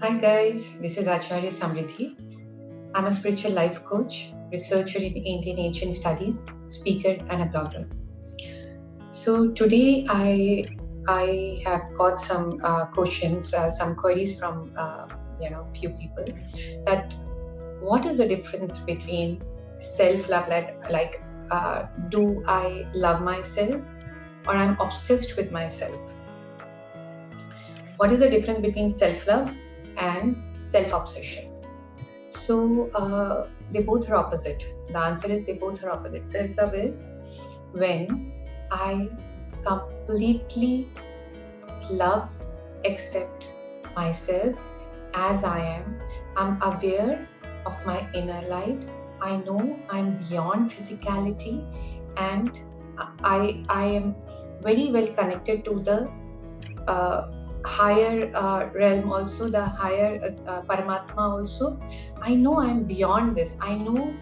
Hi guys, this is Acharya Samriddhi. I'm a spiritual life coach, researcher in Indian ancient studies, speaker and a blogger. So today I have got some questions, some queries from few people that what is the difference between self-love, do I love myself or I'm obsessed with myself? What is the difference between self-love and self-obsession? So they both are opposite. The answer is they both are opposite. Self love is when I completely love, accept myself as I am. I'm aware of my inner light. I know I'm beyond physicality, and I am very well connected to the higher realm, also the higher Paramatma. Also, I know I am beyond this. I know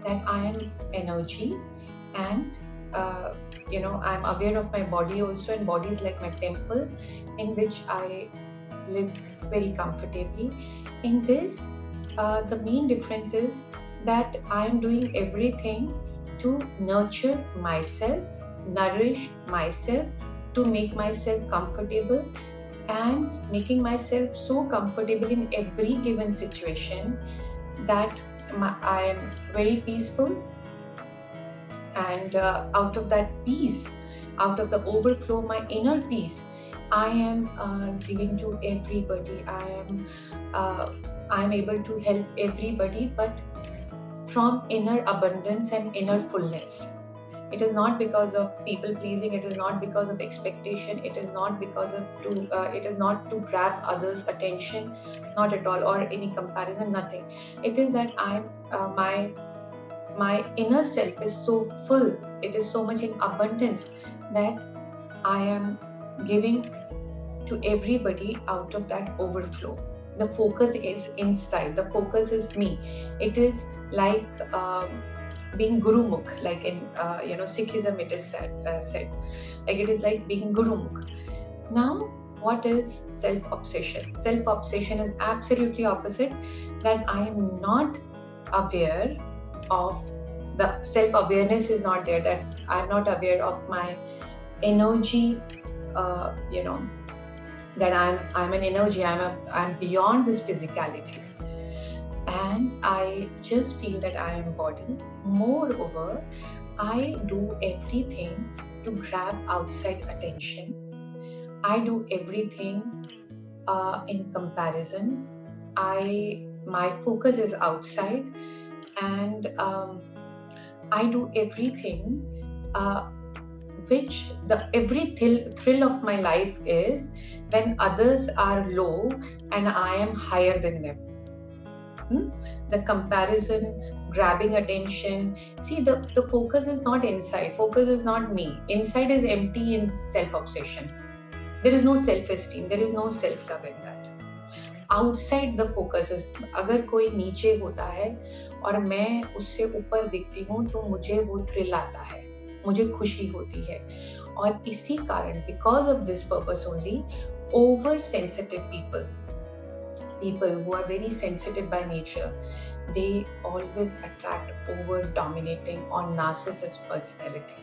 that I am energy, and I'm aware of my body also, and body is like my temple in which I live very comfortably. In this, the main difference is that I am doing everything to nurture myself, nourish myself, to make myself comfortable, and making myself so comfortable in every given situation that I am very peaceful, and out of that peace, out of the overflow, my inner peace, I am giving to everybody. Uh, I am able to help everybody, but from inner abundance and inner fullness. It is not because of people pleasing. It is not because of expectation. It is not because of it is not to grab others' attention, not at all, or any comparison. Nothing. It is that my inner self is so full. It is so much in abundance that I am giving to everybody out of that overflow. The focus is inside. The focus is me. It is like being Gurumukh, like in Sikhism, it is said like it is like being Gurumukh. Now, what is self-obsession? Self-obsession is absolutely opposite. That I am not aware of the self-awareness is not there. That I'm not aware of my energy. Uh, you know that I'm an energy. I'm beyond this physicality, and I just feel that I am body. Moreover, I do everything to grab outside attention. I do everything in comparison. My focus is outside, and I do everything which the every thrill of my life is when others are low and I am higher than them. The comparison, grabbing attention. See, the focus is not inside. Focus is not me. Inside is empty in self-obsession. There is no self-esteem. There is no self-love in that. Outside the focus is, अगर कोई नीचे होता है और मैं उससे ऊपर दिखती हूँ तो मुझे वो थ्रिल आता है, मुझे खुशी होती है. और इसी कारण, because of this purpose only, over sensitive people who are very sensitive by nature, they always attract over dominating or narcissist personality,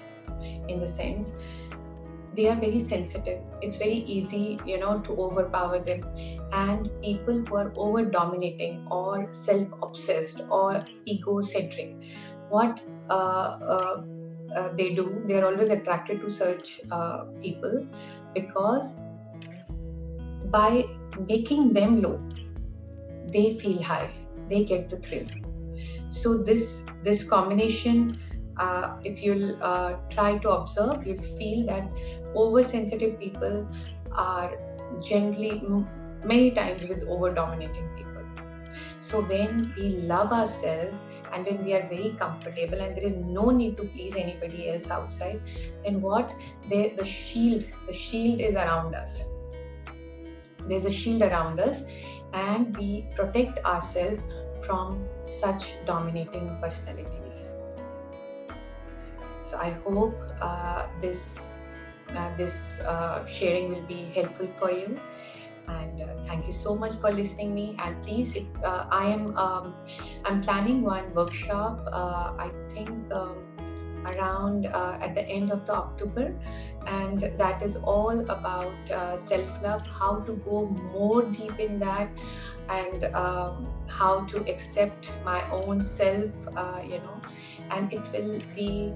in the sense they are very sensitive. It's very easy, to overpower them. And people who are over dominating or self-obsessed or egocentric, what they do, they are always attracted to such people, because by making them low, they feel high, they get the thrill. So this combination, if you'll try to observe, you'll feel that oversensitive people are generally many times with over dominating people. So when we love ourselves and when we are very comfortable and there is no need to please anybody else outside, then what, the shield is around us. There's a shield around us, and we protect ourselves from such dominating personalities. So I hope this sharing will be helpful for you. And thank you so much for listening me. And please, I'm planning one workshop. I think around at the end of the October, and that is all about self-love. How to go more deep in that, and how to accept my own self. And it will be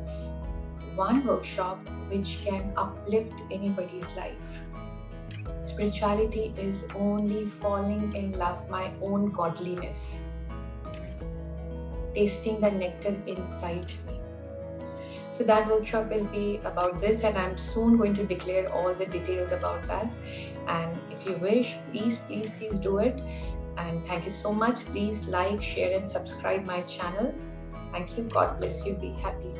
one workshop which can uplift anybody's life. Spirituality is only falling in love my own godliness, tasting the nectar inside me. So that workshop will be about this, and I'm soon going to declare all the details about that. And if you wish, please do it. And thank you so much. Please like, share, and subscribe my channel. Thank you. God bless you. Be happy.